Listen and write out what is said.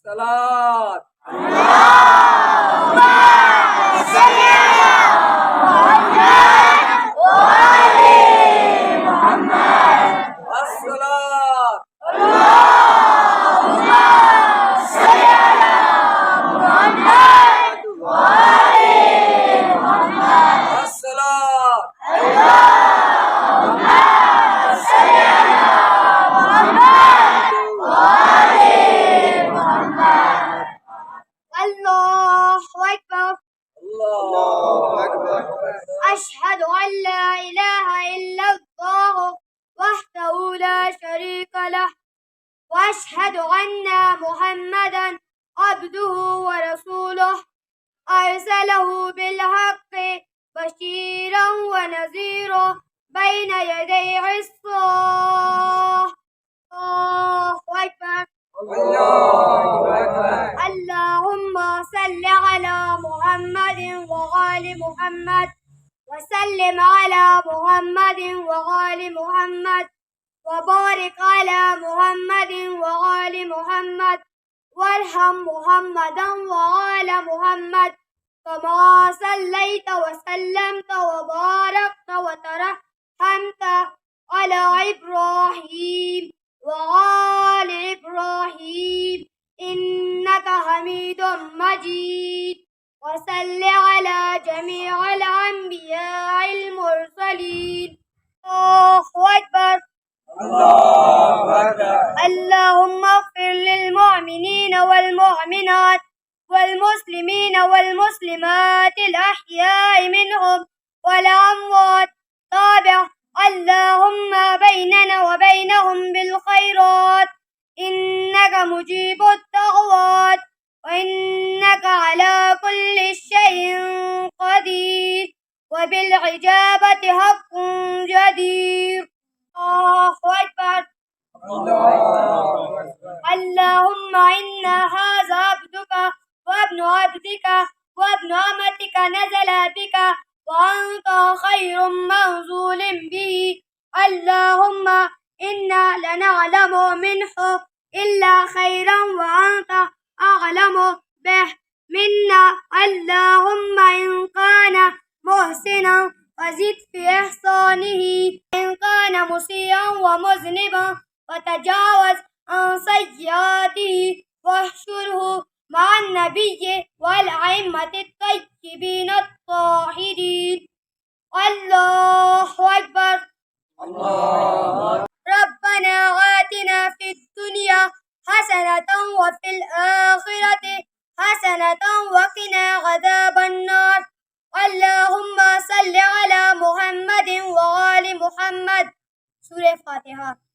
الصلاة. الصلاة. الصلاة. الله أكبر. الله أكبر. أشهد أن لا إله إلا الله وحده لا شريك له، وأشهد أن محمدا عبده ورسوله، أرسله بالحق بشيرا ونذيرا بين يدي الصلاة. الله أكبر. الله أكبر. اللهم صل على محمد وآل محمد، وسلم على محمد وآل محمد، وبارك على محمد وآل محمد، وارحم محمدا وآل محمد كما صليت وسلمت وباركت وترحمت على إبراهيم وآل إبراهيم إنك حميد مجيد. وصل على جميع الأنبياء المرسلين. الله أكبر. الله أكبر. اللهم اغفر للمؤمنين والمؤمنات والمسلمين والمسلمات الأحياء منهم والأموات. تابع اللهم بيننا وبينهم بالخيرات، إنك مجيب الدعوات، وإنك على كل شيء قدير، وبالإجابة حق جدير. الله أكبر. اللهم إنا هذا عبدك وابن عبدك وابن أمتك نزل بك، وأنت خير منزول به. اللهم إنا لنعلم منه إلا خيرا وأنت أعلم به منا. اللهم إن كان محسنا فزد في إحسانه، إن كان مسيئا ومذنبا وتجاوز عن سيئاته، واحشره مع النبي والأئمة الطيبين الطاهرين. الله أكبر. الله. ربنا آتنا في الدنيا حسنة وفي الآخرة حسنة وقنا عذاب النار. اللهم صل على محمد وآل محمد. سورة فاتحة.